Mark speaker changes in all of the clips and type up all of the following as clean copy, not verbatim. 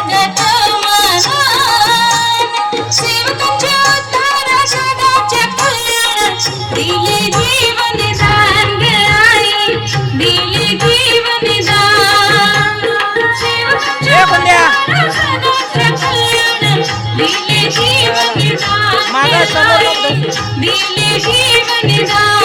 Speaker 1: जगत महान सेवकांच्या उद्धारा जगाच्या कल्याण दिले जीवन दान ग आई दिले जीवन दान सेवकांच्या उद्धारा जगाच्या कल्याण दिले जीवन दान दिले जीवन दान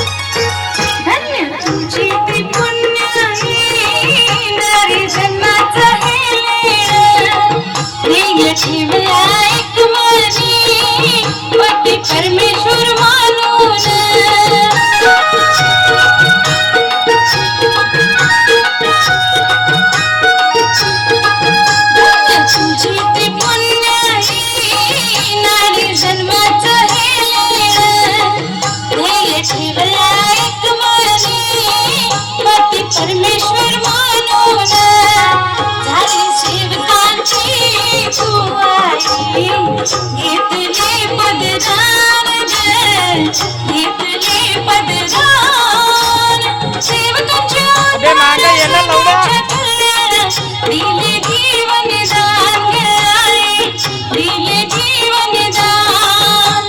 Speaker 1: धन्य तुझे ते पुण्य हे नारी जन्माचं हे लीळ ठेवला एक मनी पती परमेश्वर मानून धन्य तुझे ते पुण्य हे नारी जन्माचं हे लीळ ठेवला एक मनी पती परमेश्वर मानून झाली सेवकांची तू आई घेतले पददान ग घेतले पददान सेवकांच्या उद्धाराच्या कल्याण दिले जीवन दान ग आई दिले जीवन दान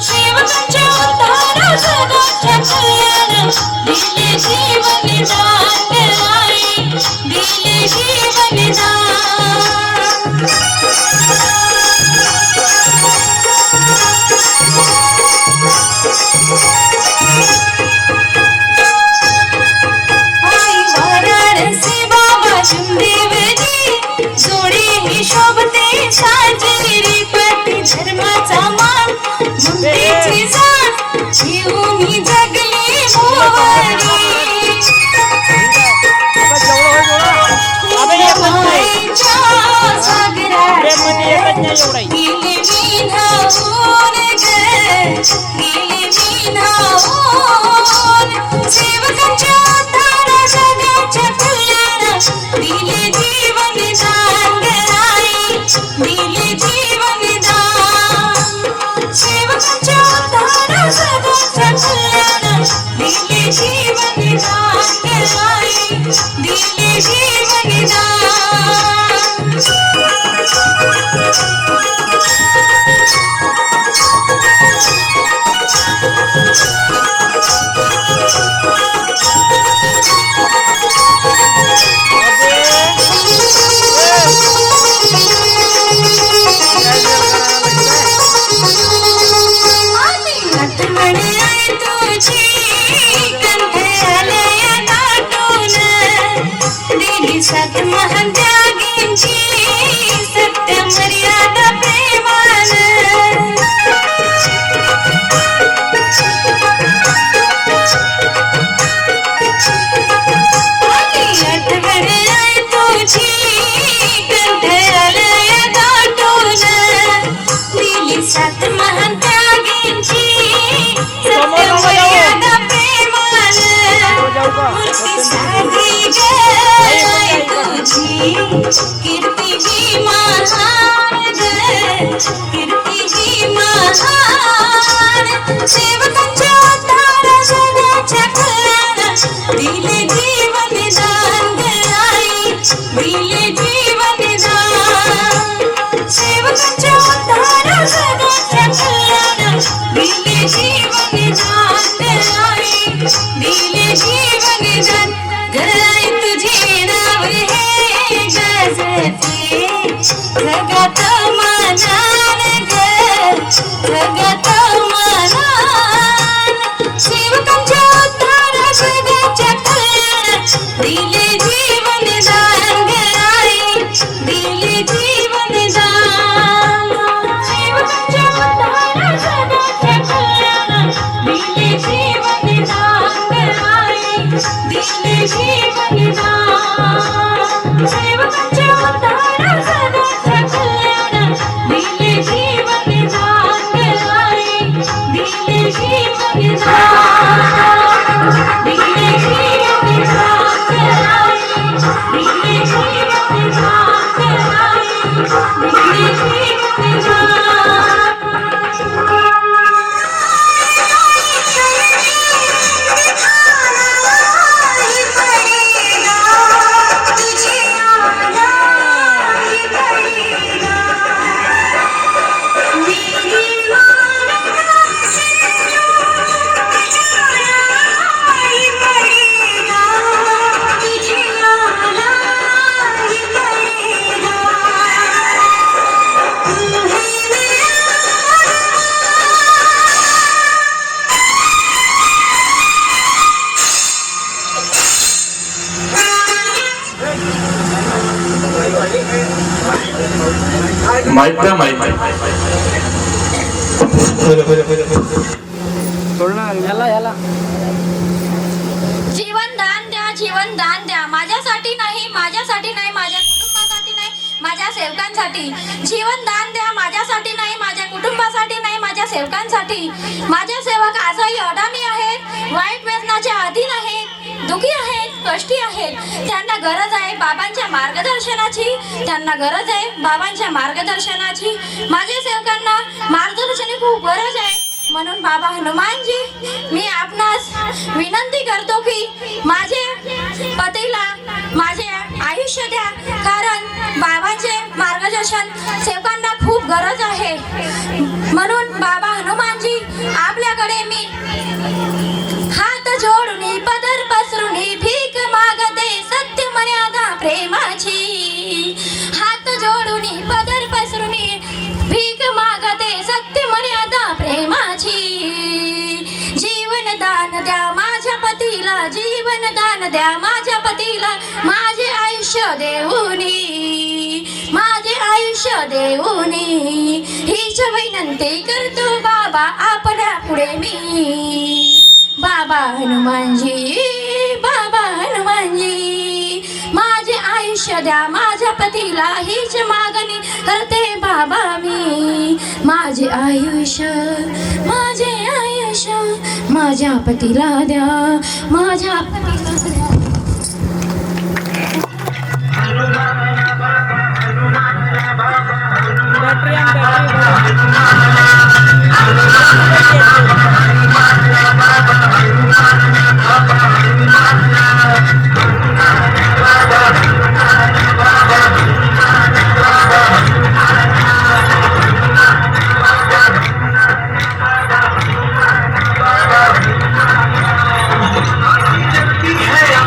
Speaker 1: सेवकांच्या उद्धारा जगाच्या कल्याण दिले जीवन दान ग आई दिले जीवन दान आई वाराणसी बाबा शिवदेवजी जोडी ही शोभते साजेरी पती धर्माचा मान ममतेची जाण जीवून ही जगली मोहरी मायेच्या सागरात गेली मी न्हावून ग गेली मी न्हावून सेवकांच्या उद्धारा जगाच्या कल्याण दिले जीवन दान ग आई दिले जीवन दान सेवकांच्या उद्धारा जगाच्या कल्याण दिले जीवन दान ग आई दिले जीवन आठवण आहे तुझी कंठालया दाटून दिली सात महान त्यागींची सत्य मर्यादा प्रेमान आठवण आहे तुझी कंठालया दाटून दिली सात महान त्यागींची सत्य मर्यादा प्रेमान मूर्ती साधी ग आई तुझी कीर्ती ही महान ग कीर्ती ही महान सेवकांच्या उद्धारा जगाच्या कल्याण दिले जीवन दान ग आई दिले जीवन दान सेवकांच्या उद्धारा जगाच्या कल्याण दिले जीवन दान ग आई दिले जीवन दान ग आई तुझे नाव हे गजते जगात मानान ग जगात मानान सेवकांच्या उद्धारा जगाच्या कल्याण दिले जीवन दान ग आई दिले जीवन दान सेवकांच्या उद्धारा जगाच्या कल्याण दिले जीवन दान ग आई दिले जीवन दान सेवकांच्या उद्धारा जगाच्या कल्याण दिले जीवन दान ग आई दिले जीवन दान दिले जीवन
Speaker 2: माहित द्या माहित
Speaker 1: जीवन दान द्या, जीवन दान द्या. माझ्यासाठी नाही, माझ्यासाठी नाही, माझ्या कुटुंबासाठी नाही, माझ्या सेवकांसाठी. जीवन दान द्या, माझ्यासाठी नाही, माझ्या कुटुंबासाठी नाही, माझ्या सेवकांसाठी. माझे सेवक आजही अडाणी आहेत, वाईट व्यसनाचे अधीन आहेत, दुखी आहेत, कष्टी आहेत. त्यांना गरज आहे बाबांच्या मार्गदर्शनाची. त्यांना गरज आहे बाबांच्या मार्गदर्शनाची. माझ्या सेवकांना मार्गदर्शनाची खूप गरज आहे. म्हणून बाबा हनुमानजी, मी आपणास विनंती करतो की माझे पतीला माझे आयुष्य द्या, कारण बाबांचे मार्गदर्शन सेवकांना खूप गरज आहे. म्हणून बाबा हनुमानजी, आपल्याकडे मी हात जोडून पदर पसरून भीक मागते सत्य मर्यादा प्रेमाची. हात जोडून पदर पसरून भीक मागते सत्य मर्यादा प्रेमाची. जीवन दान द्या माझ्या पतीला, जीवन दान द्या माझ्या पतीला, माझे आयुष्य देऊनी, माझे आयुष्य देऊनी. हीच विनंती करतो बाबा आपल्या पुढे मी. बाबा हनुमानजी, बाबा हनुमानजी, माझे आयुष्य द्या माझ्या पतीला, हीच मागणी करते बाबा मी. माझे आयुष्य, माझे आयुष्य माझ्या पतीला द्या, माझ्या पतीला द्या.
Speaker 3: है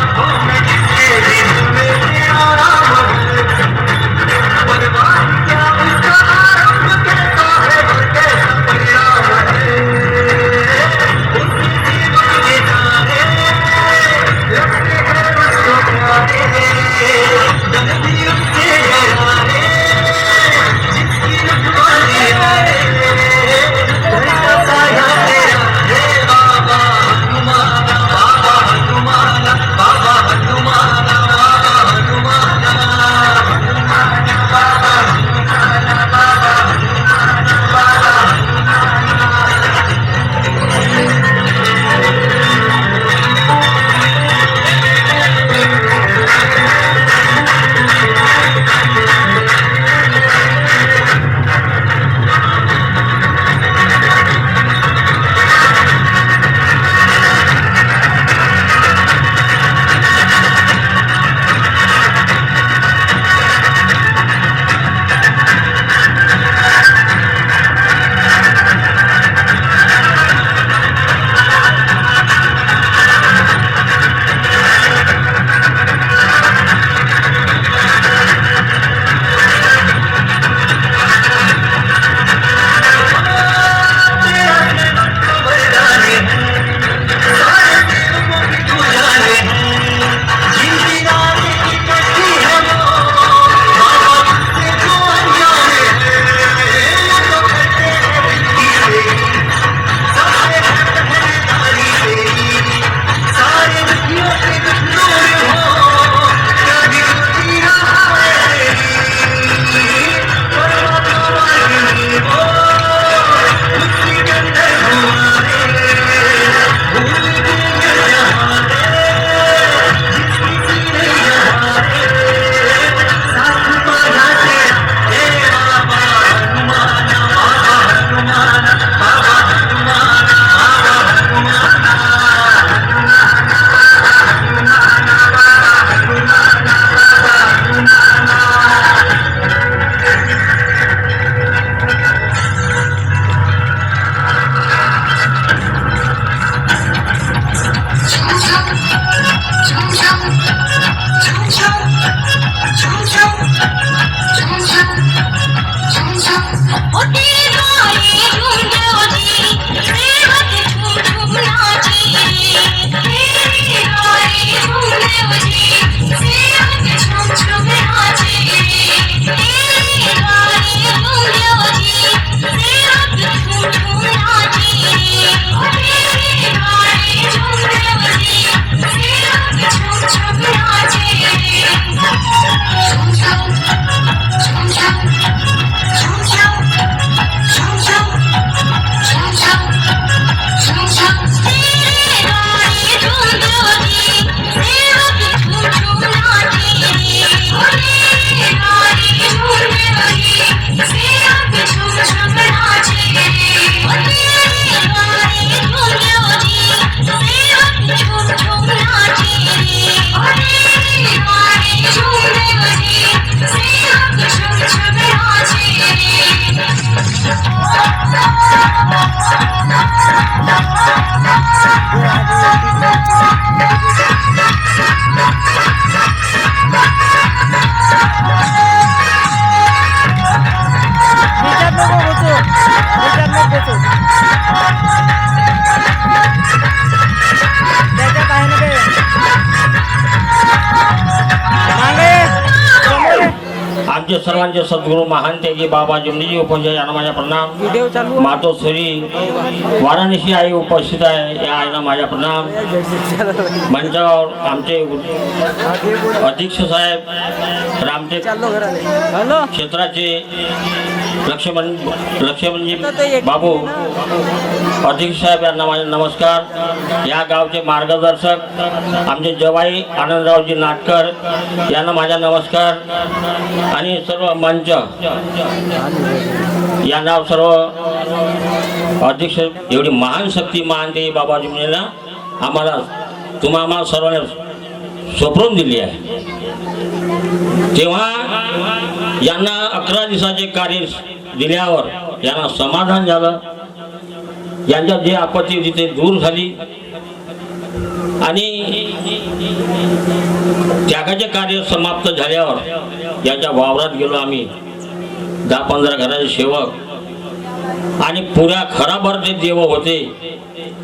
Speaker 2: आमचे सर्वांचे सद्गुरू महान त्यागी बाबा जुमनीजी उपजय यांना माझ्या प्रणाम. मातोश्री वाराणसी आई उपस्थित आहे, या आईला माझ्या प्रणाम. मंचावर आमचे अध्यक्ष साहेब रामटेक क्षेत्राचे लक्ष्मणजी बाबू अध्यक्ष साहेब यांना माझे नमस्कार. या गावचे मार्गदर्शक आमचे जवाई आनंदरावजी नाटकर यांना माझा नमस्कार. आणि सर्व मंच यांना सर्व अध्यक्ष एवढी महान शक्ती महान ते बाबा जुमनीला आम्हाला सर्वांना सोपवून दिली आहे. तेव्हा यांना 11 दिवसाचे कार्य दिल्यावर यांना समाधान झालं. यांच्या जे आपत्ती होती ते दूर झाली आणि त्यागाचे कार्य समाप्त झाल्यावर याच्या वावरात गेलो आम्ही 10-15 घराचे सेवक आणि पुऱ्या खराबर जे देव होते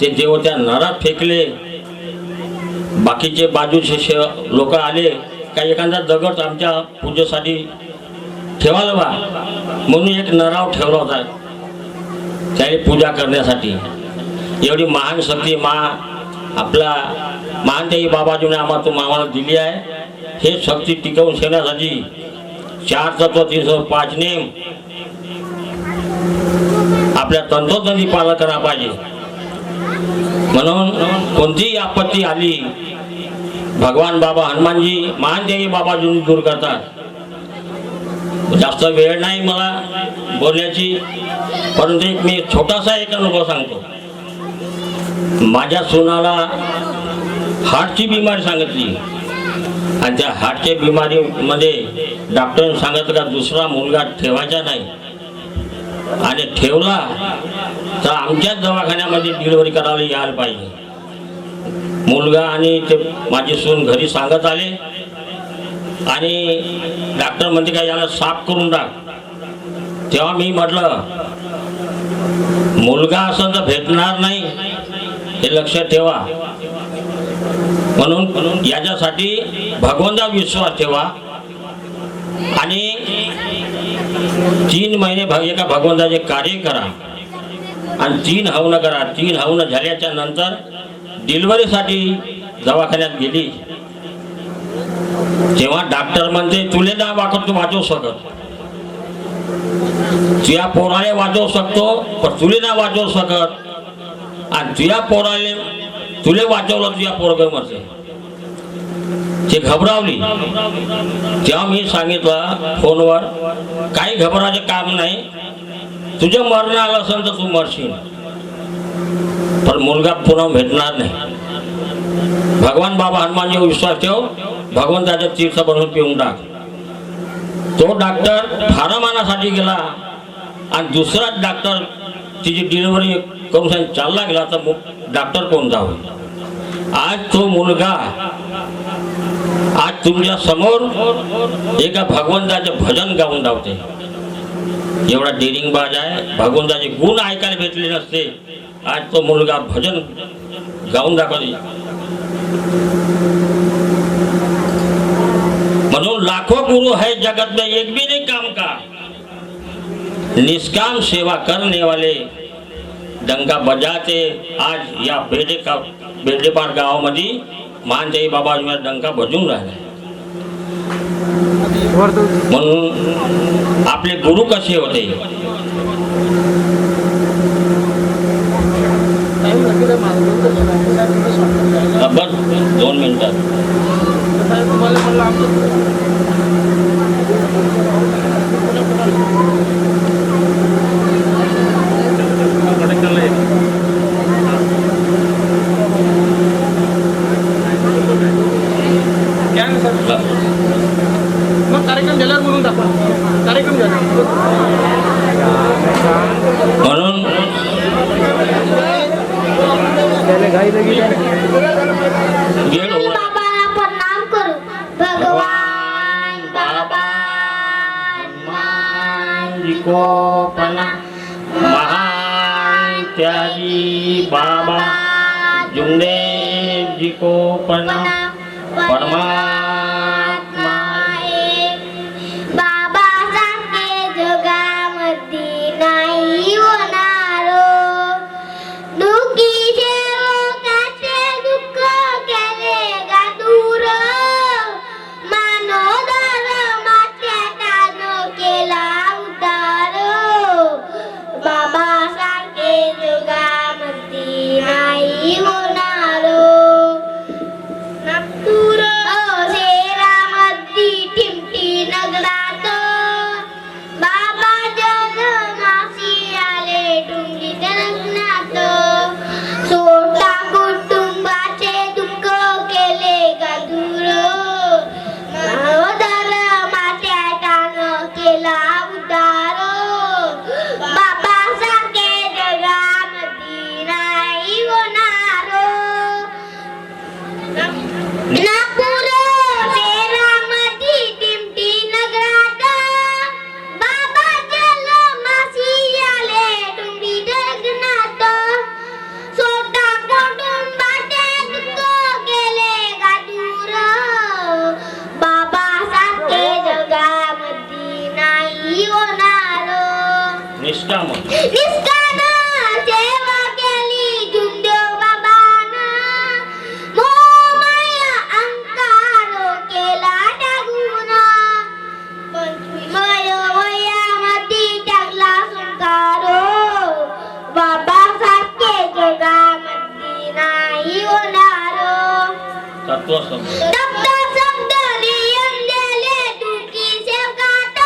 Speaker 2: ते देव त्या नरात फेकले. बाकीचे बाजूचे लोक आले काही एखादा दगड आमच्या पूजेसाठी ठेवायला बा म्हणून एक नराव ठेवला होता त्याने पूजा करण्यासाठी. एवढी महान शक्ती आपला महान त्याही बाबाजीने आम्हाला दिली आहे. हे शक्ती टिकवून ठेवण्यासाठी 4 तत्व 305 नेम आपल्या तंतोतंती पालन करायला पाहिजे. म्हणून कोणतीही आपत्ती आली भगवान बाबा हनुमानजी महान देवी बाबाजी दूर करतात. जास्त वेळ नाही मला बोलण्याची, परंतु मी छोटासा एक अनुभव सांगतो. माझ्या सोनाला हार्टची बिमारी सांगितली आणि त्या हार्टच्या बिमारीमध्ये डॉक्टरने सांगितलं का दुसरा मुलगा ठेवायचा नाही आणि ठेवला तर आमच्याच दवाखान्यामध्ये डिलिव्हरी करायला यायला पाहिजे. मुलगा आणि ते माझी सून घरी सांगत आले आणि डॉक्टर म्हणते का याला साफ करून टाक. तेव्हा मी म्हटलं मुलगा असं तर भेटणार नाही हे लक्षात ठेवा. म्हणून याच्यासाठी भगवंता विश्वास ठेवा आणि 3 महिने एका भगवंताचे कार्य करा आणि 3 हवन करा. 3 हवन झाल्याच्या नंतर डिलिव्हरीसाठी दवाखान्यात गेली तेव्हा डॉक्टर म्हणते तुले ना वाचवू शकत, तुझ्या पोराले वाचवू शकतो पण तुले ना वाचवू शकत आणि तुझ्या पोराले तुले वाचवलं तुझ्या पोरग मरते. ते घबरावली. तेव्हा मी सांगितलं फोनवर काही घबराचे काम नाही, तुझं मरण आलं असेल तर तू मरशील पण मुलगा पुन्हा भेटणार नाही. भगवान बाबा हनुमानजी विश्वास ठेव, भगवंताच्या तीर्थ बनवून पिऊन टाक. तो डॉक्टर फारमानासाठी गेला आणि दुसरा डॉक्टर तिची डिलिव्हरी करून चालला गेला तर डॉक्टर कोण जावं. आज तो मुलगा आज तुमच्या समोर एका भगवंताचे भजन गाऊन धावते. एवढा डेरिंगबाज आहे, भगवंताचे गुण ऐकायला भेटले नसते. आज तो मुलगा भजन गाऊन दाखवते. म्हणून लाखों गुरु है जगत में एक भी नहीं काम का, निष्काम सेवा करने वाले डंका बजाते. आज या बेडेपार गावामध्ये महानदेवी बाबा डंका बजून राहिले. म्हणून आपले गुरु कसे होते. बस 2 मिनिटात
Speaker 3: मग कार्यक्रम झाल्यावर म्हणून दाखवा. कार्यक्रम झाला
Speaker 2: म्हणून
Speaker 1: बाबाला प्रणाम करू. भगवान बाबा
Speaker 2: को महान त्यागी बाबा जुमनेर जी को प्रणाम. परमात्मा
Speaker 1: बाबा
Speaker 3: द्या.
Speaker 4: नागपूर शहरामध्ये टिमटी नगरात बाबा जन्मासी आले डोंगरी गगनात. स्वतः कुटुंबाचे दुःख गेले गादूर. बाबासारखे जगामध्ये नाही होणार.
Speaker 2: निष्काम
Speaker 4: निष्काम सेवा केली झुंजो बाबानं. मोहमाया अंकार केला टाकून. 25व्या वयामध्ये टाकला संस्कार. बाबासारखे जगामध्ये नाही होणार.
Speaker 2: तत्व समज
Speaker 4: शब्द लिहून दिले दुःखी सेवकात.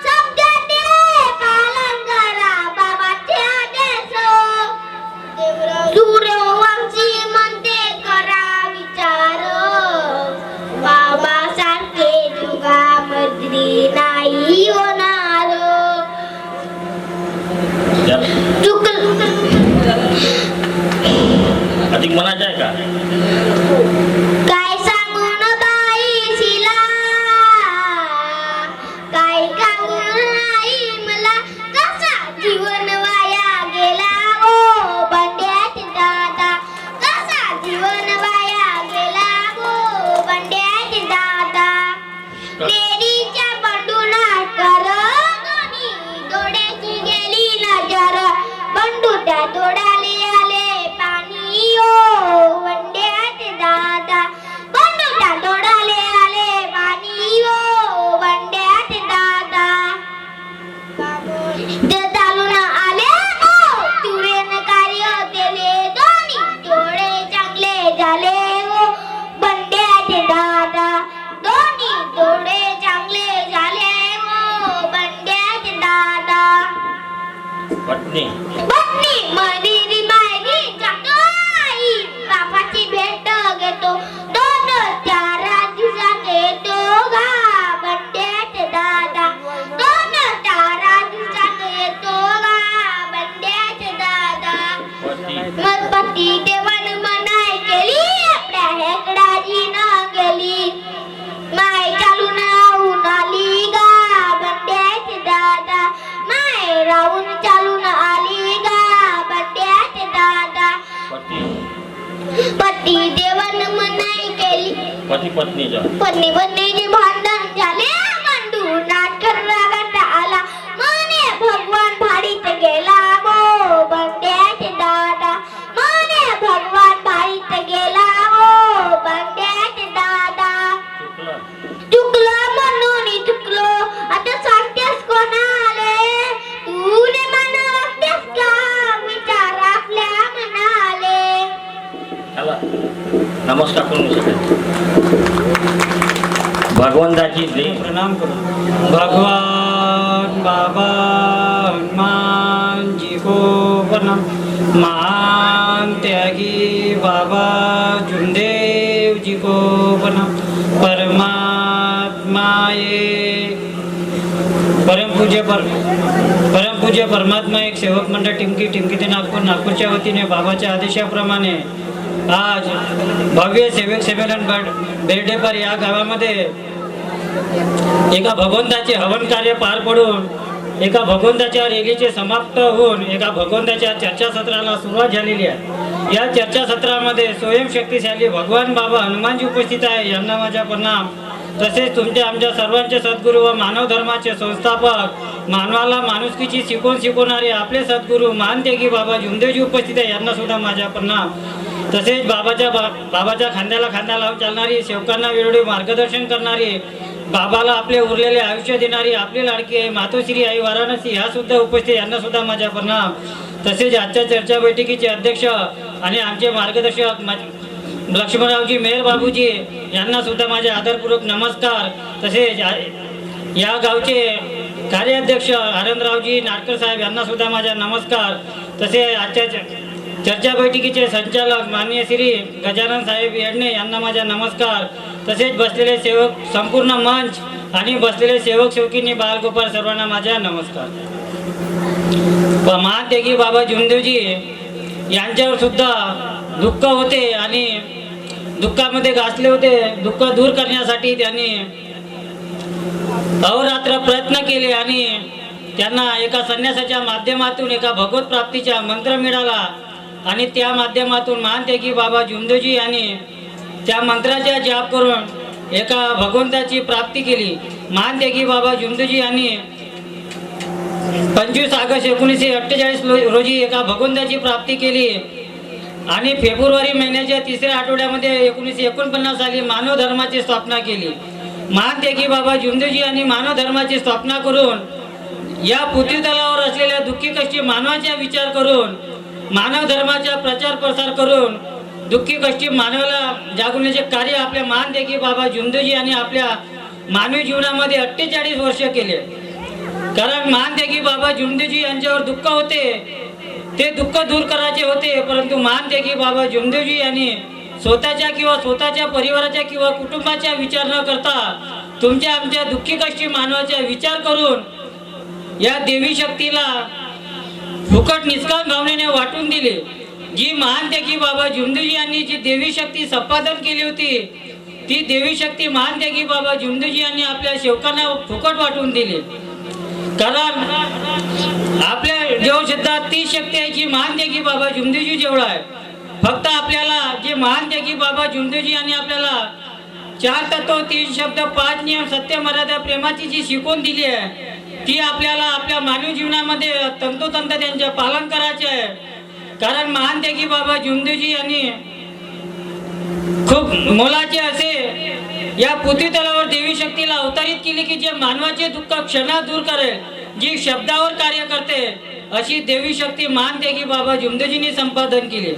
Speaker 4: शब्द दिले पालन करा बाबाचे आदेश. सूर्यवंशी म्हणते करा विचार. बाबासारखे जुगामध्ये नाही होणार.
Speaker 2: अधिक म्हणायचं आहे का?
Speaker 4: काय सांगून बाई शिला, काय सांगून आई मला. कसा जीवन वाया गेला ओ बंड्याचे दादा. कसा जीवन वाया गेला ओ बंड्याचे दादा. लेडीच्या बंडूना कर दोन्ही डोळ्याची गेली नजर. बंडू त्या डोळ्याले आले पाणी ओ बंड्याचे दादा. बंडू त्या डोळ्याले आले पाणी ओ बंड्याचे दादा. ते चालून आले ओ तुरेन कार्य दिले दोन्ही डोळे चांगले झाले ओ बंड्याचे दादा. दोन्ही डोळे चांगले झाले ओ बंड्याचे दादा.
Speaker 2: पत्नी
Speaker 4: पत्नी मदिरी मायरी जातो आई. बापाची भेट घेतो 2-4 दिवसात येतो गा बंड्याचे दादा. 2-4 दिवसात येतो गा बंड्याचे दादा.
Speaker 2: पती
Speaker 4: मग पती देवान मनाई केली आपल्या हेकडाजीनं गेली. माय चालून आऊन आली गा बंड्याचे दादा. माय राहून चालून आली गा बंड्याचे दादा.
Speaker 2: पती
Speaker 4: पती देवान मनाई केली.
Speaker 2: पती पत्नीचा
Speaker 4: पत्नी पत्नीचे भांडण झाले. बंडू नाटकर रागात आला. म्हणे भगवान भाडीत गेला गो बंड्याचे दादा. म्हणे भगवान भाडीत गेला गो बंड्याचे दादा.
Speaker 2: चुकलं
Speaker 4: चुकलं म्हणून चुकलो. आता सांगतेस कोणाले. तुने म्हणावतेस का विचार आपल्या मनाले.
Speaker 2: चला नमस्कार करून सगळे भगवंताची देव
Speaker 3: प्रणाम करू. भगवान बाबा हनुमान जी को प्रणाम. महान त्यागी बाबा जुमदेव जी को प्रणाम. परमात्मा ये परमपूज्य परमात्मा एक सेवक मंडळ टिमकी ते नागपूरच्या वतीने बाबाच्या आदेशाप्रमाणे आज भव्य सेवक संमेलन बेर्डेपर या गावामध्ये एका भगवंताचे हवन कार्य पार पडून एका भगवंताच्या रेलीचे समाप्त होऊन एका भगवंताच्या चर्चासत्राला सुरुवात झालेली आहे. या चर्चासत्रामध्ये स्वयंशक्तिशाली भगवान बाबा हनुमानजी उपस्थित आहे. यांना माझा प्रणाम. तसेच तुमच्या आमच्या सर्वांचे सद्गुरू व मानव धर्माचे संस्थापक, मानवाला माणुसकीची शिकवणारे आपले सद्गुरू महान त्यागी बाबा जुमदेवजी उपस्थित आहे. यांना सुद्धा माझा प्रणाम. तसेच बाबाच्या खांद्याला खांदा लावून चालणारी, सेवकांना वेळोवेळी मार्गदर्शन करणारी, बाबाला आपले उरलेले आयुष्य देणारी आपली लाडकी आई मातोश्री आई वाराणसी ह्या सुद्धा उपस्थित. यांना सुद्धा माझा प्रणाम. तसेच आजच्या चर्चा बैठकीचे अध्यक्ष आणि आमचे मार्गदर्शक लक्ष्मणरावजी मेहर बाबूजी यांना सुद्धा माझे आदरपूर्वक नमस्कार. तसेच या गावचे कार्याध्यक्ष आनंदरावजी नाटकर साहेब यांना सुद्धा माझा नमस्कार. तसेच आजच्या चर्चा बैठकीचे संचालक माननीय श्री गजानन साहेब येडणे यांना माझा नमस्कार. तसेच बसलेले सेवक, संपूर्ण मंच आणि बसलेले सेवक सेवकींनी, बालगोपाल सर्वांना माझा नमस्कार. महान त्यागी बाबा जुमदेवजी यांच्यावर सुद्धा दुःख होते आणि दुःखामध्ये घासले होते, दुःख दूर करण्यासाठी त्यांनी अहोरात्र प्रयत्न केले आणि त्यांना एका संन्यासाच्या माध्यमातून एका भगवत प्राप्तीचा मंत्र मिळाला आणि त्या माध्यमातून महानतेगी बाबा जुमदेवजी यांनी त्या मंत्राचा जाप करून एका भगवंताची प्राप्ती केली. महानतेगी बाबा जुमदेवजी यांनी 25 ऑगस्ट 1948 रोजी एका भगवंताची प्राप्ती केली आणि फेब्रुवारी महिन्याच्या 3ऱ्या आठवड्यामध्ये 1949 साली मानव धर्माची स्थापना केली. महानतेगी बाबा जुमदेवजी यांनी मानव धर्माची स्थापना करून या पृथ्वी तलावर असलेल्या दुःखी कष्टी मानवाचा विचार करून मानव धर्माचा प्रचार प्रसार करून दुःखी कष्टी मानवाला जागवण्याचे कार्य आपल्या महानतेगी बाबा जुमदेवजी यांनी आपल्या मानवी जीवनामध्ये 48 वर्ष केले. कारण महानतेगी बाबा जुमदेवजी यांच्यावर दुःख होते, ते दुःख दूर करायचे होते, परंतु महानतेगी बाबा जुमदेवजी यांनी स्वतःच्या परिवाराच्या किंवा कुटुंबाचा विचार न करता तुमच्या आमच्या दुःखी कष्टी मानवाचा विचार करून या देवी शक्तीला फुकट निष्काम भावनेने वाटून दिले. जी महानतेगी बाबा जुमदेवजी यांनी जी देवी शक्ती संपादन केली होती, ती देवी शक्ती महानतेगी बाबा जुमदेवजी यांनी आपल्या सेवकांना फुकट वाटून दिली. कारण आपल्या देवशब्दात ती शक्ती आहे जी महानतेगी बाबा जुमदेवजी जेवढा आहे. फक्त आपल्याला जे महानतेगी बाबा जुमदेवजी यांनी आपल्याला 4 तत्व 3 शब्द 5 नियम सत्य मर्यादा प्रेमाची जी शिकवण दिली आहे, ती आपल्याला आपल्या मानवी जीवनामध्ये तंतोतंत त्यांचे पालन करायचे आहे. कारण महानतेगी बाबा जुमदेवजी यांनी खूप मोलाचे असे या पृथ्वी तलावर देवी शक्तीला अवतरित केली की जे मानवाचे दुःख क्षणात दूर करेल, जी शब्दावर कार्य करते, अशी देवी शक्ती महानतेगी बाबा जुमदेवजींनी संपादन केली.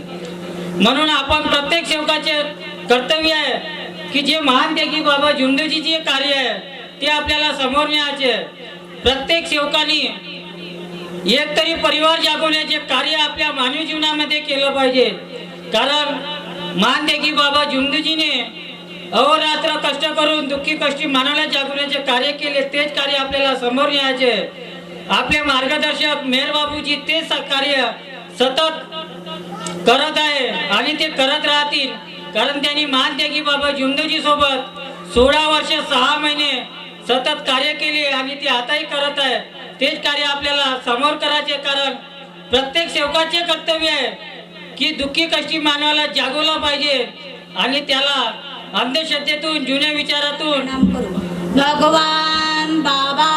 Speaker 3: म्हणून आपण प्रत्येक सेवकाचे कर्तव्य आहे की जे महानतेगी बाबा जुमदेवजीचे कार्य आहे ते आपल्याला समोर न्यायचे. प्रत्येक सेवकाने एक तरी परिवार जागवण्याचे कार्य आपल्या मानवी जीवनामध्ये केलं पाहिजे. कारण महानतेगी बाबा जुमदेवजीने अहोरात्र कष्ट करून दुःखी कष्टी मानवाला जागवण्याचे कार्य केले, तेच कार्य आपल्याला समोर न्यायचे. आपले मार्गदर्शक मेहर बाबूजी तेच कार्य सतत करत आहे आणि ते करत राहतील. कारण त्यांनी महानतेगी बाबा जुमदेवजी सोबत 16 वर्ष 6 महिने सतत कार्य केले आणि ते आताही करत आहे. तेच कार्य आपल्याला समोर करायचे. कारण प्रत्येक सेवकाचे कर्तव्य आहे की दुःखी कष्टी मानवाला जागवलं पाहिजे आणि त्याला अंधश्रद्धेतून जुन्या विचारातून
Speaker 1: भगवान बाबा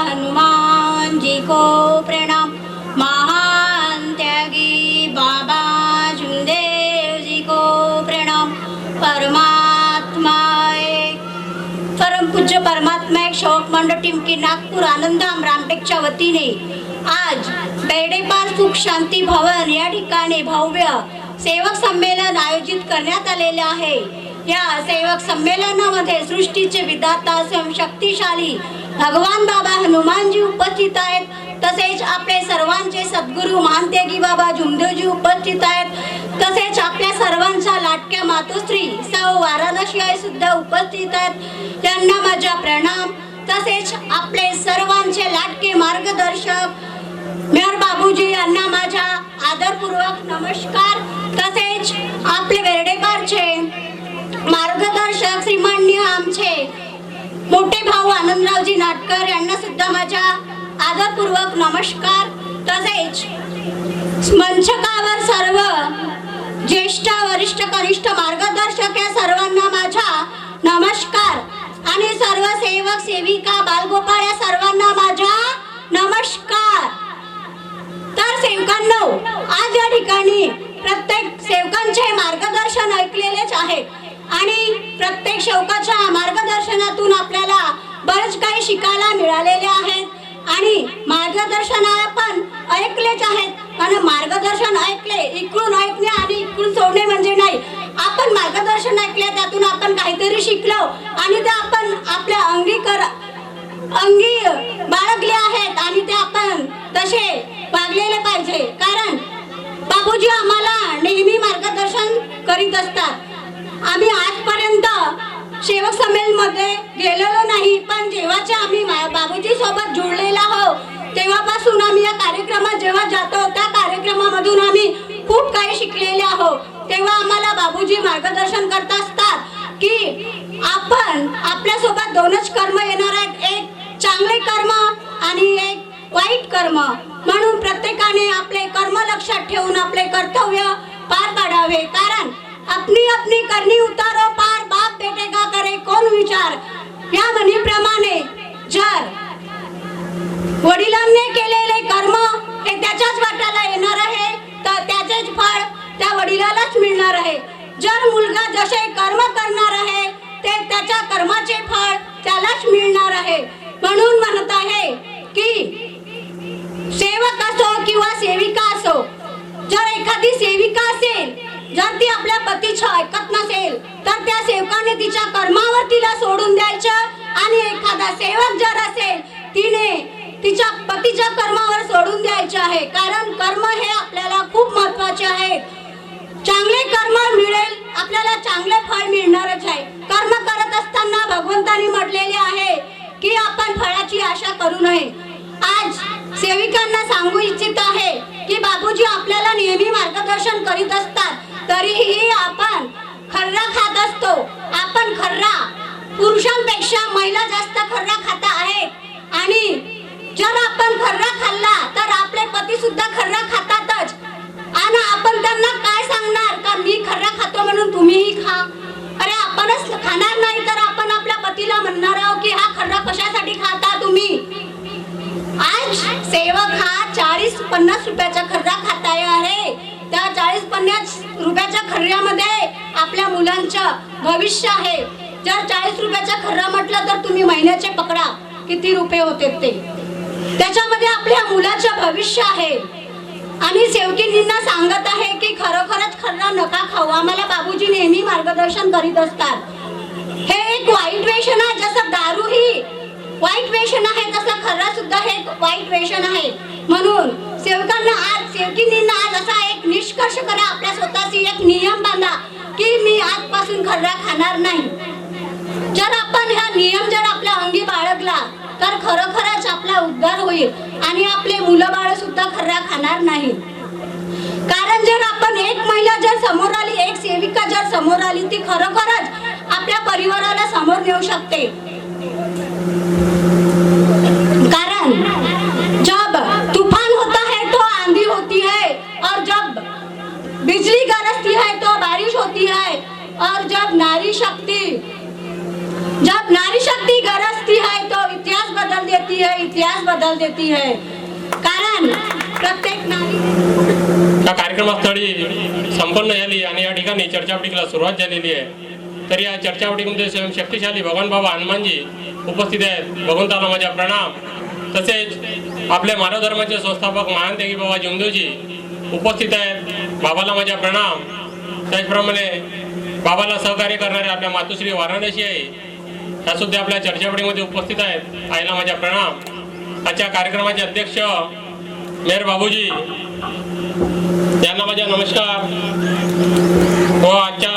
Speaker 1: हनुमान जी को प्रणाम. महान त्यागी बाबा जुमदेव जी को प्रणाम. परमात्मा एक परमपूज्य परमात्मा एक सेवक मंडळ टिमकी नागपूर आनंदधाम रामटेकच्या वतीने आज बेडेपार सुख शांती भवन या ठिकाणी भव्य सेवक संमेलन आयोजित करण्यात आलेले आहे. या सेवक संमेलनामध्ये सृष्टीचे विधाता शक्तिशाली भगवान बाबा हनुमानजी उपस्थित आहेत. तसेच आपले सर्वांचे सद्गुरू महानतेगी बाबा जुमदेवजी उपस्थित आहेत. तसेच आपल्या सर्वांच्या लाडक्या मातोश्री सौ वाराणसी आई सुद्धा उपस्थित आहेत. त्यांना माझा प्रणाम. तसेच आपले सर्वांचे लाडके मार्गदर्शक मेहर बाबूजी यांना माझा आदरपूर्वक नमस्कार. तसेच आपले वेरडेपारचे मार्गदर्शक श्रीमान्य आमचे मोठे भाऊ आनंदरावजी नाटकर यांना सुद्धा माझा आदरपूर्वक नमस्कार. तसेच मंचकावर सर्व ज्येष्ठ वरिष्ठ कनिष्ठ मार्गदर्शक या सर्वांना माझा नमस्कार आणि सर्व सेवक सेविका बालगोपाळ या सर्वांना माझा नमस्कार. तर सेवकांनो, आज या ठिकाणी प्रत्येक सेवकांचे मार्गदर्शन ऐकलेलेच आहे आणि प्रत्येक सेवकाच्या मार्गदर्शनातून आपल्याला बरेच काही शिकायला मिळालेले आहेत आणि मार्गदर्शन आपण ऐकलेच आहेत. आणि मार्गदर्शन ऐकले, इकडून ऐकणे आणि इकडून सोडणे म्हणजे नाही. आपण मार्गदर्शन ऐकले, त्यातून आपण काहीतरी शिकलो आणि ते आपण आपल्या अंगी बाळगले आहेत आणि ते आपण तसे वागलेले पाहिजे. कारण बाबूजी आम्हाला नेहमी मार्गदर्शन करीत असतात. आम्ही आजपर्यंत सेवक संमेलन मध्ये गेलेलो नाही, पण जेव्हाचे आम्ही बाबूजी सोबत जुळलेला आहोत तेव्हापासून आम्ही या कार्यक्रमात जेव्हा जातो त्या कार्यक्रमामधून आम्ही
Speaker 5: खूप काही शिकलेले आहोत. तेव्हा आम्हाला बाबूजी मार्गदर्शन करत असतात की आपण आपल्यासोबत दोनच कर्म येणार आहेत, एक चांगले कर्म आणि एक वाईट कर्म. म्हणून प्रत्येकाने आपले कर्म लक्षात ठेवून आपले कर्तव्य पार पाडावे. कारण अपनी अपनी करनी उतारो पार, बाप बेटे का करे कोण विचार. या म्हणीप्रमाणे जर वडिलांनी केलेले कर्म हे त्याच्याच वाट्याला येणार आहे तर त्याचेच फळ त्या वडिलालाच मिळणार आहे. जर मुलगा जसे कर्म करणार आहे ते त्याच्या कर्माचे फळ त्यालाच मिळणार आहे. म्हणून म्हणत आहे की सेवक असो किंवा सेविका असो, जर एखादी सेविका असेल, जर ती आपल्या पतीचं ऐकत नसेल तर त्या सेवकाने तिच्या कर्मावर तिला सोडून द्यायचं आणि एखादा सेवक जर असेल तिने तिच्या पतीच्या कर्मावर सोडून द्यायचे आहे. कारण कर्म हे आपल्याला खूप महत्वाचे आहे. चांगले कर्म मिळेल आपल्याला चांगले फळ मिळणारच आहे. कर्म करत असताना भगवंतानी म्हटलेले आहे की आपण फळाची आशा करू नये. आज सेविकांना सांगू इच्छित आहे की बाबूजी आपल्याला नेहमी मार्गदर्शन करीत असतात, तरीही आपण खर्रा खात असतो. आपण खर्रा पुरुषांपेक्षा महिला जास्त खर्रा खाता आहेत आणि जर आपण खर्रा खाल्ला तर आपले पती सुद्धा खर्रा खातातच. आणि आपण त्यांना काय सांगणार का मी खर्रा खातो म्हणून तुम्हीही खा. अरे आपणच खाणार नाही तर आपण आपल्या पतीला म्हणणार आहोत की हा खर्रा कशासाठी खाता तुम्ही. आज सेवक हा 40-50 रुपयाचा खर्रा खाताय आहे. त्या 40-50 रुपयाच्या खर्ऱ्यामध्ये आपल्या मुलांचं भविष्य आहे. जर 40 रुपयाचा खर्रा म्हटलं तर तुम्ही महिन्याचे पकडा किती रुपये होते ते. त्याच्यामध्ये आपल्या मुलाचं भविष्य आहे. आणि सेवकींना सांगत आहे की खरोखरच खर्रा नका खाऊ. आम्हाला बाबूजी नेहमी मार्गदर्शन करीत असतात. हे एक वाईट व्यसन आहे. जसं दारू ही वाईट व्यसन आहे तसं खर्रा सुद्धा हे वाईट व्यसन आहे. म्हणून सेवकांना आज सेवकींना आज असा एक निष्कर्ष करा, आपल्या स्वतःची एक नियम बांधा की मी आजपासून खर्रा खाणार नाही. जर आपण हा नियम जर आपल्या अंगी बाळगला तर खरोखरच आपला उद्धार होईल आणि आपले मुलं बाळ सुद्धा खर्रा खाणार नाही. कारण जर आपण एक महिला जर समोर आली, एक सेविका जर समोर आली, ती खरोखरच आपल्या परिवाराला समोर नेऊ शकते. कारण जब तूफान होता है तो आंधी होती है और जब बिजली गरजती है तो बारिश होती है और जब नारी शक्ति गरजती है तो इतिहास बदल देती है, इतिहास बदल देती है. कारण प्रत्येक नारी
Speaker 6: या कार्यक्रमस्थळी संपन्न झाली आणि या ठिकाणी चर्चावटीला सुरुवात झालेली आहे. तर या चर्चावटीमध्ये शक्तिशाली भगवान बाबा हनुमानजी उपस्थित आहेत. भगवंताला माझा प्रणाम. तसेच आपले मानव धर्माचे संस्थापक महान त्यागी बाबा जिमदेवजी उपस्थित आहेत. बाबाला माझा प्रणाम. त्याचप्रमाणे बाबाला सहकार्य करणारे आपल्या मातोश्री वाराणसी आहे, त्या सुद्धा आपल्या चर्चावटीमध्ये उपस्थित आहेत. आईला माझा प्रणाम. आजच्या कार्यक्रमाचे अध्यक्ष मेहर बाबूजी यांना माझा नमस्कार. व आजच्या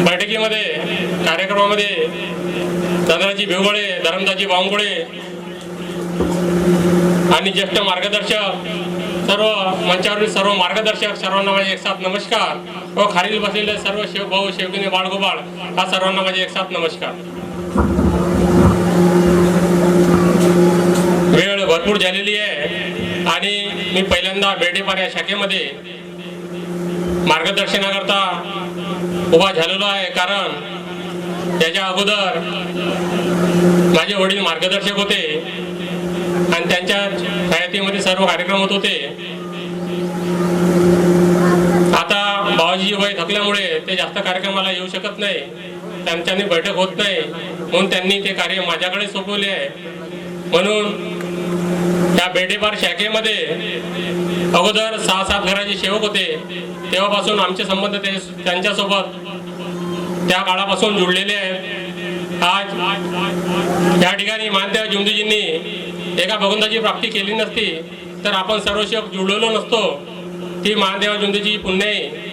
Speaker 6: बैठकीमध्ये कार्यक्रमामध्ये चंद्राजी भिवगळे, धरमदाजी बावंगुळे आणि ज्येष्ठ मार्गदर्शक सर्व मंचावरील सर्व मार्गदर्शक सर्वांना माझे एक साथ नमस्कार. व खालील बसलेले सर्व शेवभाऊ शेवकीने बाळगोबाळ हा सर्वांना माझे एक साथ नमस्कार. वेळ भरपूर झालेली आहे आणि मी पहिल्यांदा बेडेपार या शाखेमध्ये मार्गदर्शनाकरता उभा झालेलो आहे. कारण त्याच्या अगोदर माझे वडील मार्गदर्शक होते आणि त्यांच्या हयातीमध्ये सर्व कार्यक्रम होत होते. आता बाबाजी वय थकल्यामुळे ते जास्त कार्यक्रमाला येऊ शकत नाही, त्यांच्यानी बैठक होत नाही, म्हणून त्यांनी ते कार्य माझ्याकडे सोपवले आहे. म्हणून या बेडेपार शाखेमध्ये अगोदर 6-7 घराचे सेवक होते. तेव्हापासून आमचे संबंध त्यांच्यासोबत त्या काळापासून जुळलेले आहेत. आज या ठिकाणी मानदेव जिमदेवजींनी एका भगवंताची प्राप्ती केली नसती तर आपण सर्व सेवक जुळलेलो नसतो. ती महादेव जिमदेवजी पुण्य आहे.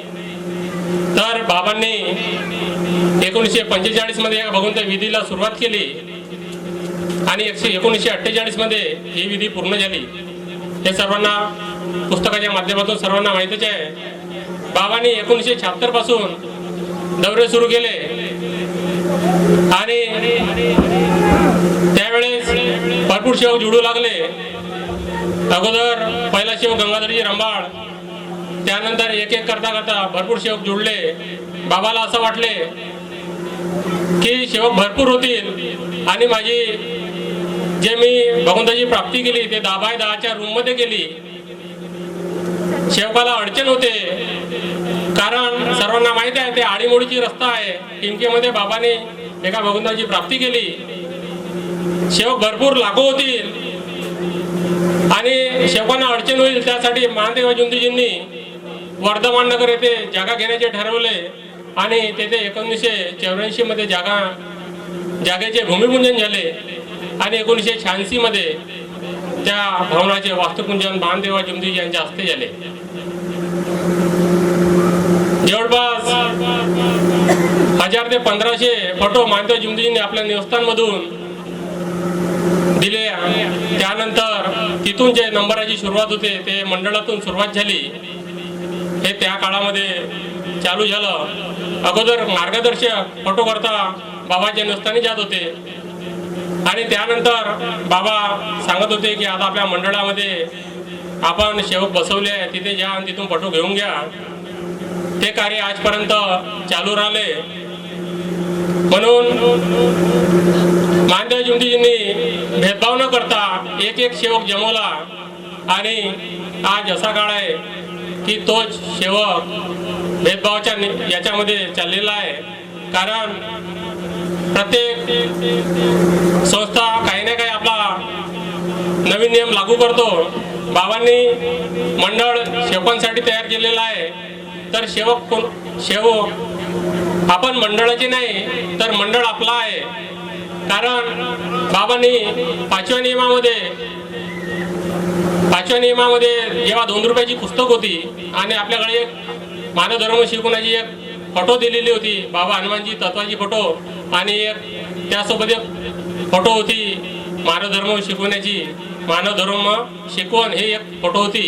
Speaker 6: तर बाबांनी 1945 मध्ये या भगवंत विधीला सुरुवात केली आणि 1948 मध्ये ही विधी पूर्ण झाली. हे सर्वांना पुस्तकाच्या माध्यमातून सर्वांना माहितीच आहे. बाबांनी 1976 पासून दौरे सुरू केले आणि त्यावेळेस भरपूर सेवक जुळू लागले. अगोदर पहिला सेवक गंगाधरजी रंबाळ, त्यानंतर एक एक करता करता भरपूर सेवक जुळले. बाबाला असं वाटले की सेवक भरपूर होतील आणि माझी जे मी भगवंताची प्राप्ती केली ते 10x10च्या रूममध्ये केली. सेवकाला अडचण होते कारण सर्वांना माहित आहे ते आडीमोडीची रस्ता आहे. टिमकेमध्ये बाबाने एका भगवंताची प्राप्ती केली. सेवक भरपूर लाखो होतील आणि सेवकांना अडचण होईल त्यासाठी महादेव जुंदीजींनी वर्धमान नगर येथे जागा घेण्याचे ठरवले आणि तेथे 1984 मध्ये जागेचे भूमिपूजन झाले आणि 1986 मध्ये त्या भवनाचे वास्तुपूजन महादेव जुंदीजी यांच्या हस्ते झाले. जवळपास 1000 ते 1500 फोटो महादेव जुंदीजींनी आपल्या निवस्थानमधून दिले. त्यानंतर तिथून जे नंबराची सुरुवात होते ते मंडळातून सुरुवात झाली. हे त्या काळामध्ये चालू झालं. अगोदर मार्गदर्शक फोटो करता बाबाच्या निवस्थानी जात होते आणि त्यानंतर बाबा सांगत होते की आता आपल्या मंडळामध्ये आपण सेवक बसवले आहे, तिथे जा आणि तिथून फोटो घेऊन घ्या. ते कार्य आजपर्यंत चालू राहिले. म्हणून महादेव जुंदीजींनी भेदभाव न करता एक एक सेवक जमवला आणि आज असा काळ आहे की तोच सेवक भेदभावाच्या याच्यामध्ये चाललेला आहे. कारण प्रत्येक संस्था काही ना काही आपला नवीन नियम लागू करतो. बाबांनी मंडळ सेवकांसाठी तयार केलेलं आहे. तर सेवक आपण मंडळाचे नाही तर मंडळ आपला आहे. कारण बाबांनी 5व्या नियमामध्ये जेव्हा 2 रुपयाची पुस्तक होती आणि आपल्याकडे एक मानवधर्म शिकवण्याची एक फोटो दिलेली होती, बाबा हनुमानजी तत्वाची फोटो आणि एक त्यासोबत एक फोटो होती मानवधर्म शिकवण्याची, मानवधर्म शिकवण हे एक फोटो होती.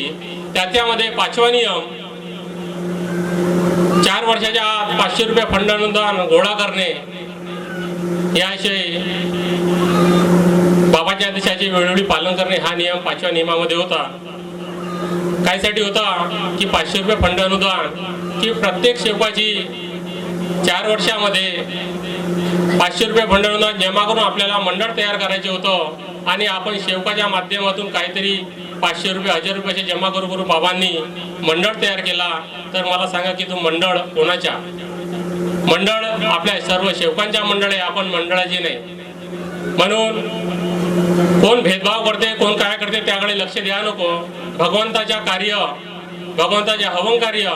Speaker 6: त्याच्यामध्ये 5वा नियम 4 वर्षाच्या आत 500 रुपये फंड अनुदान गोळा करणे याविषयी बाबाच्या आदेशाचे वेळोवेळी पालन करणे हा नियम 5व्या नियमामध्ये होता. कायसाठी होता की 500 रुपये फंड अनुदान की प्रत्येक सेवकाची 4 वर्षामध्ये 500 रुपये फंड अनुदान जमा करून आपल्याला मंडळ तयार करायचे होतं आणि आपण सेवकाच्या माध्यमातून काहीतरी 500 रुपये 1000 रुपयाचे जमा करू बाबांनी मंडळ तयार केला. तर मला सांगा की तो मंडळ कोणाच्या? मंडळ आपल्या सर्व सेवकांच्या मंडळ आहे, आपण मंडळाचे नाही. म्हणून कोण भेदभाव करते कोण काय करते त्याकडे लक्ष द्या नको. भगवंताच्या कार्य, भगवंताचे हवन कार्य,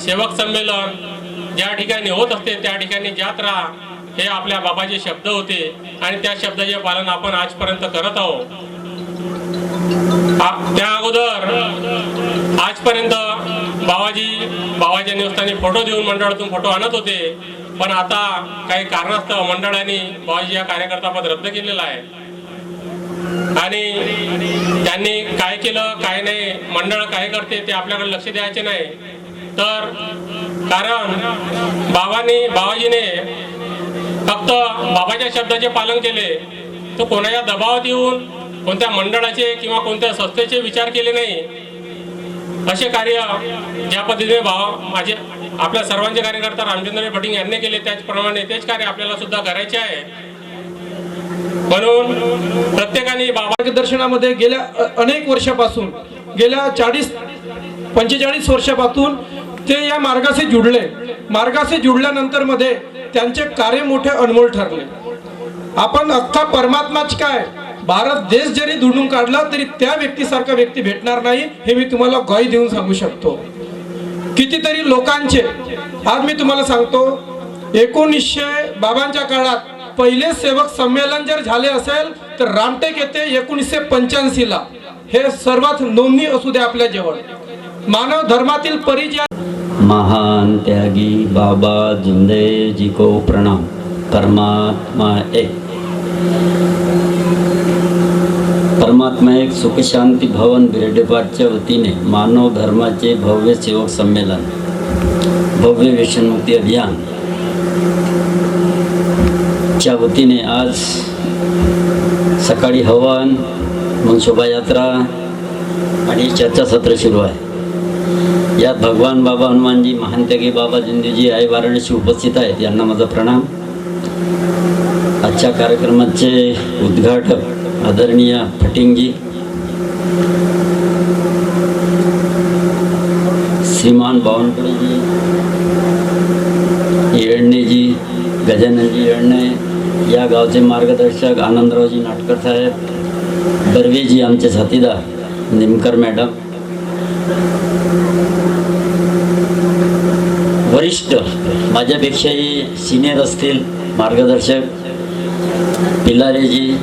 Speaker 6: सेवक संमेलन ज्या ठिकाणी होत असते त्या ठिकाणी जात राहा हे आपल्या बाबाचे शब्द होते आणि त्या शब्दाचे पालन आपण आजपर्यंत करत आहोत. त्या अगोदर आजपर्यंत बाबाच्या निवस्थानी फोटो देऊन मंडळातून फोटो आणत होते, पण आता काही कारणास्तव मंडळाने बाबाजी या कार्यकर्ता पद रद्द केलेला आहे आणि त्यांनी काय केलं काय नाही, मंडळ काय करते ते आपल्याकडे लक्ष द्यायचे नाही. तर कारण बाबाजीने फक्त बाबाच्या शब्दाचे पालन केले, तो कोणाच्या दबावात येऊन कोणत्या मंडळाचे किंवा कोणत्या संस्थेचे विचार केले नाही. असे कार्य ज्या पद्धतीने माझे आपल्या सर्वांचे कार्यकर्ता रामचंद्र भटिंग यांनी केले त्याचप्रमाणे तेच कार्य आपल्याला सुद्धा करायचे आहे. म्हणून प्रत्येकाने
Speaker 7: मार्गदर्शनामध्ये गेल्या अनेक वर्षापासून गेल्या 40-45 वर्षापासून ते या मार्गाशी जुडले. मार्गाशी जुडल्यानंतर मध्ये त्यांचे कार्य मोठे अनमोल ठरले. आपण अख्खा परमात्माच काय भारत देश जरी धुंडून काढला तरी त्या व्यक्तीसारखा व्यक्ती भेटणार नाही हे मी तुम्हाला ग्वाही देऊन सांगू शकतो. कितीतरी लोकांचे आज मी तुम्हाला सांगतो 1900 बाबांच्या काळात पहिले सेवक संमेलन जर झाले असेल तर रामटेक येथे 1985 ला हे सर्वात नोंदणी असू द्या आपल्या जवळ. मानव धर्मातील परिचय
Speaker 8: महान त्यागी बाबा जुंदे जी को प्रणाम. परमात्मा एक. परमात्मा एक सुखशांती भवन बिर्डेपारच्या वतीने मानव धर्माचे भव्य सेवक संमेलन, भव्य व्यसनमुक्ती अभियान च्या वतीने आज सकाळी हवन, मग शोभायात्रा आणि चर्चासत्र सुरू आहे. यात भगवान बाबा हनुमानजी, महानत्यागी बाबा जिंदूजी आई वाराणसी उपस्थित आहेत. यांना माझा प्रणाम. आजच्या कार्यक्रमाचे उद्घाटक आदरणीय फटिंगजी, श्रीमान बावनकुळेजी, येळणेजी, गजाननजी येळणे, या गावचे मार्गदर्शक आनंदरावजी नाटकर साहेब, बर्वेजी आमचे साथीदार, निमकर मॅडम, वरिष्ठ माझ्यापेक्षाही सिनियर असतील मार्गदर्शक, पिलारेजी,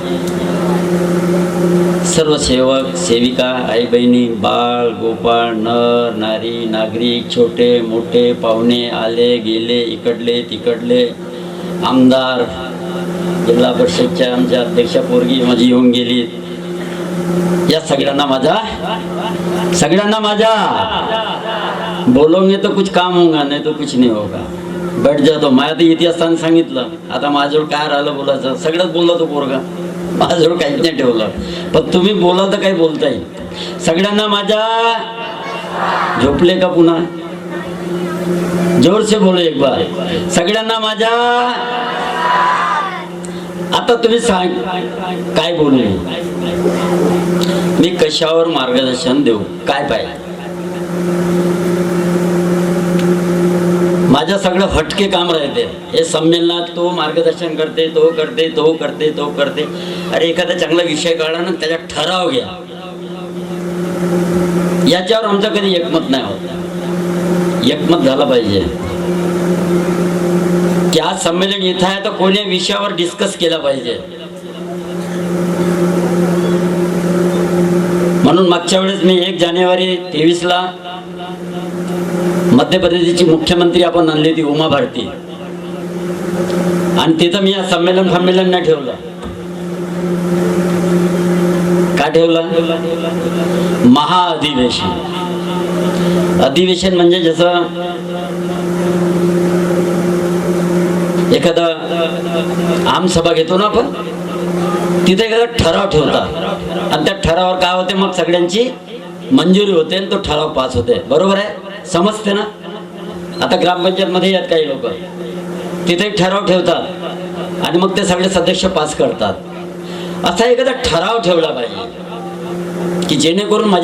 Speaker 8: सर्व सेवक सेविका, आई बहिणी, बाळ गोपाळ, नर नारी, नागरिक, छोटे मोठे, पाहुणे आले गेले, इकडले तिकडले, आमदार, जिल्हा परिषदच्या आमच्या अध्यक्षा पोरगी माझी येऊन गेली, या सगळ्यांना माझा बोलोगे तो कुछ काम होगा, नाही तो कुछ नाही होगा. बैठ जातो. माझ्या तर इतिहासाने सांगितलं. आता माझ्याजवळ काय राहिलं बोलायचं, सगळंच बोलला तो पोरगा, माझ्याजवळ काहीच नाही ठेवलं. पण तुम्ही बोला तर काही बोलता येईल. सगळ्यांना माझ्या, झोपले का पुन्हा, जोर से बोलो एक बार, सगळ्यांना माझ्या. आता तुम्ही सांग काय बोलू, मी कशावर मार्गदर्शन देऊ, काय पाहिजे. माझं सगळं हटके काम राहते. हे संमेलनात तो मार्गदर्शन करते, तो करते. अरे एखादा चांगला विषय काढा ना, त्याचा ठराव घ्या. याच्यावर आमचं कधी एकमत नाही होत. एकमत झाला पाहिजे की आज संमेलन इथं आहे तर कोण्या विषयावर डिस्कस केला पाहिजे. म्हणून मागच्या वेळेस मी 1 जानेवारी 23ला मध्य प्रदेशची मुख्यमंत्री आपण आणली होती, उमा भारती, आणि तिथं मी संमेलन नाही ठेवलं. का ठेवलं? महाअधिवेशन. अधिवेशन म्हणजे जसं एखादा आमसभा घेतो ना आपण, तिथे एखादा ठराव ठेवतात आणि त्या ठरावावर काय होते, मग सगळ्यांची मंजुरी होते आणि तो ठराव पास होते. बरोबर आहे, समजते ना. आता ग्रामपंचायत मध्ये यात काही लोक तिथे एक ठराव ठेवतात आणि मग ते सगळे सदस्य पास करतात. असा एखादा ठराव ठेवला पाहिजे की जेणेकरून माझ्या